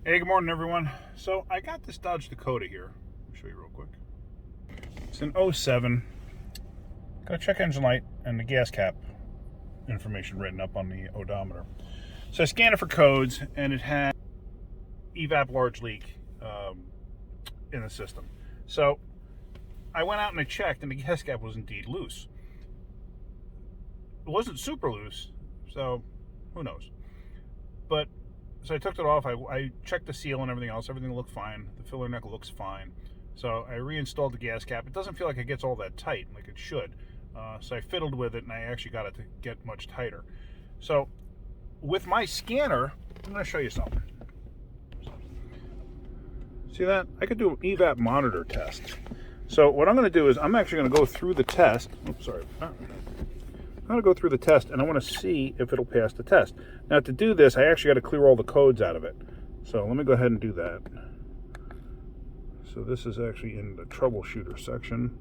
Hey, good morning, everyone. So I got this Dodge Dakota here. I'll show you real quick. It's an '07. Got a check engine light and the gas cap information written up on the odometer. So I scanned it for codes, and it had EVAP large leak in the system. So I went out and I checked, and the gas cap was indeed loose. It wasn't super loose, so who knows? But so I took it off. I checked the seal and everything else. Everything looked fine. The filler neck looks fine. So I reinstalled the gas cap. It doesn't feel like it gets all that tight like it should. So I fiddled with it, and I actually got it to get much tighter. So with my scanner, I'm going to show you something. See that? I could do an EVAP monitor test. So what I'm going to do is I'm actually going to go through the test. Oops, sorry. I'm going to go through the test, and I want to see if it'll pass the test. Now, to do this, I actually got to clear all the codes out of it. So let me go ahead and do that. So this is actually in the Troubleshooter section.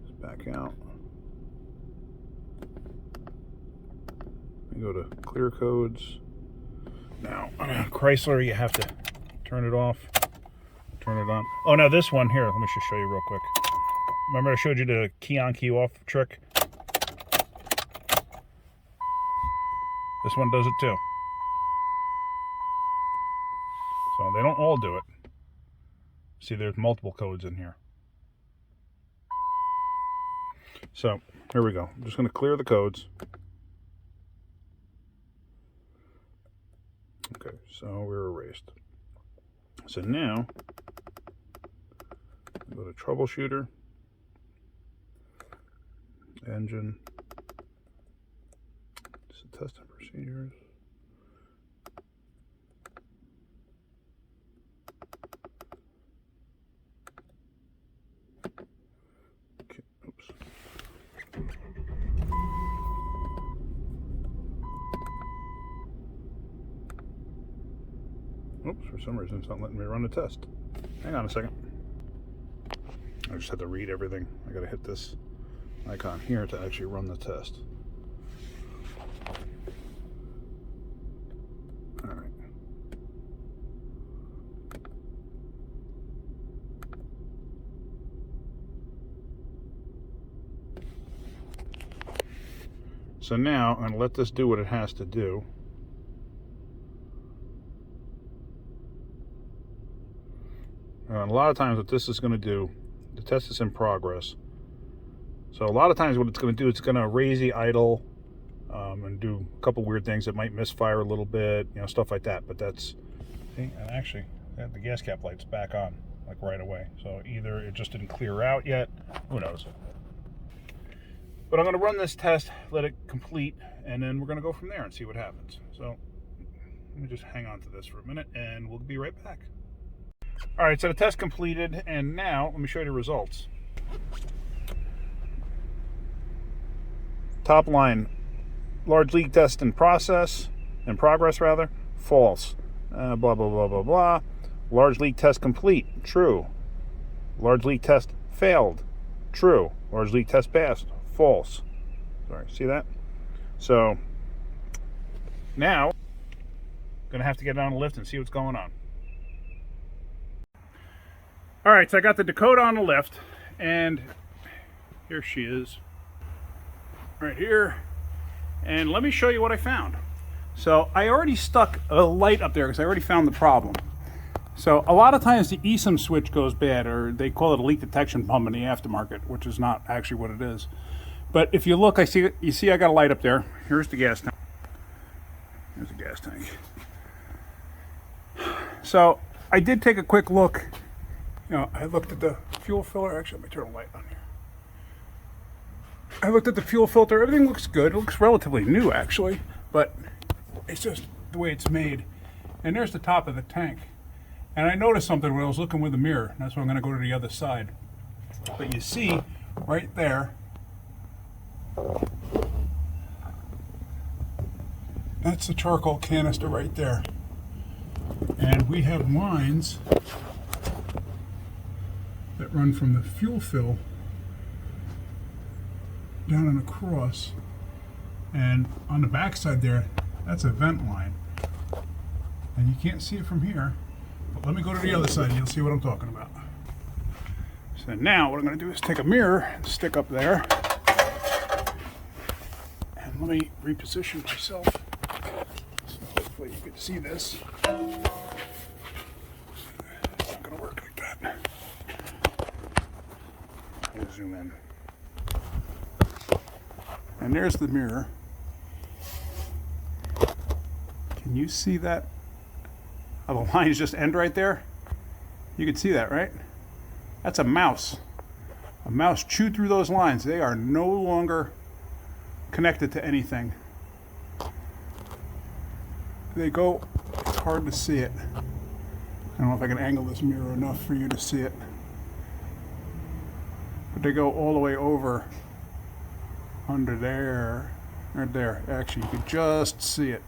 Let's back out. We go to Clear Codes. Now, on a Chrysler, you have to turn it off, turn it on. Oh, now this one here, let me just show you real quick. Remember I showed you the key on, key off trick? This one does it too. So they don't all do it. See, there's multiple codes in here. So here we go. I'm just going to clear the codes. Okay, so we're erased. So now, go to Troubleshooter Engine, testing procedures. Okay, oops. Oops, for some reason it's not letting me run the test. Hang on a second. I just had to read everything. I gotta hit this icon here to actually run the test. All right. So now I'm going to let this do what it has to do. And a lot of times what this is going to do, the test is in progress. So a lot of times what it's going to do, it's going to raise the idle and do a couple weird things. It might misfire a little bit, you know, stuff like that. But that's, see, and actually the gas cap light's back on like right away. So either it just didn't clear out yet, who knows. But I'm going to run this test, let it complete, and then we're going to go from there and see what happens. So let me just hang on to this for a minute, and we'll be right back. All right, so the test completed, and now let me show you the results. Top line, large leak test in progress, false. Blah, blah, blah, blah, blah. Large leak test complete, true. Large leak test failed, true. Large leak test passed, false. Sorry, see that? So now, gonna have to get on the lift and see what's going on. All right, so I got the Dakota on the lift, and here she is, right here. And let me show you what I found. So I already stuck a light up there because I already found the problem. So a lot of times the ESIM switch goes bad, or they call it a leak detection pump in the aftermarket, which is not actually what it is. But if you look, you see I got a light up there. Here's the gas tank. Here's the gas tank. So I did take a quick look. You know, I looked at the fuel filler. Actually, let me turn the light on here. I looked at the fuel filter. Everything looks good. It looks relatively new, actually, but it's just the way it's made. And there's the top of the tank. And I noticed something when I was looking with the mirror. That's why I'm going to go to the other side. But you see, right there, that's the charcoal canister right there. And we have lines that run from the fuel fill down and across. And on the back side there, that's a vent line. And you can't see it from here, but let me go to the other side and you'll see what I'm talking about. So now what I'm going to do is take a mirror and stick up there. And let me reposition myself so hopefully you can see this. It's not going to work like that. I'll zoom in. And there's the mirror. Can you see that? Oh, the lines just end right there? You can see that, right? That's a mouse. A mouse chewed through those lines. They are no longer connected to anything. They go, it's hard to see it. I don't know if I can angle this mirror enough for you to see it. But they go all the way over under there, right there. Actually, you can just see it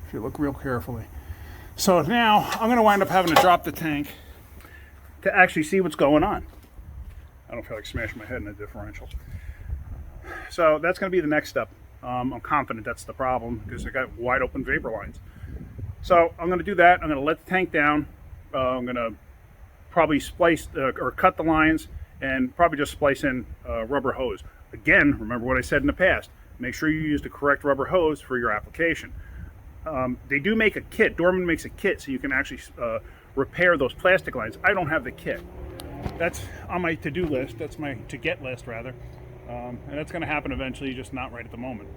if you look real carefully. So now I'm going to wind up having to drop the tank to actually see what's going on. I don't feel like smashing my head in a differential. So that's going to be the next step. I'm confident that's the problem because I got wide open vapor lines. So I'm going to do that. I'm going to let the tank down. I'm going to probably splice or cut the lines and probably just splice in rubber hose. Again, remember what I said in the past. Make sure you use the correct rubber hose for your application. They do make a kit. Dorman makes a kit so you can actually repair those plastic lines. I don't have the kit. That's on my to-do list. That's my to-get list, rather. And that's going to happen eventually, just not right at the moment.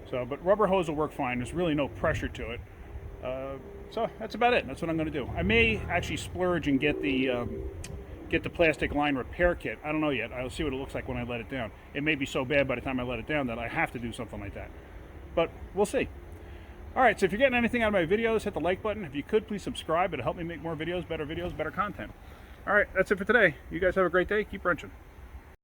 So, but rubber hose will work fine. There's really no pressure to it. So that's about it. That's what I'm going to do. I may actually splurge and get the plastic line repair kit. I don't know yet. I'll see what it looks like when I let it down. It may be so bad by the time I let it down that I have to do something like that. But we'll see. Alright, so if you're getting anything out of my videos, hit the like button. If you could, please subscribe. It'll help me make more videos, better content. Alright, that's it for today. You guys have a great day. Keep wrenching.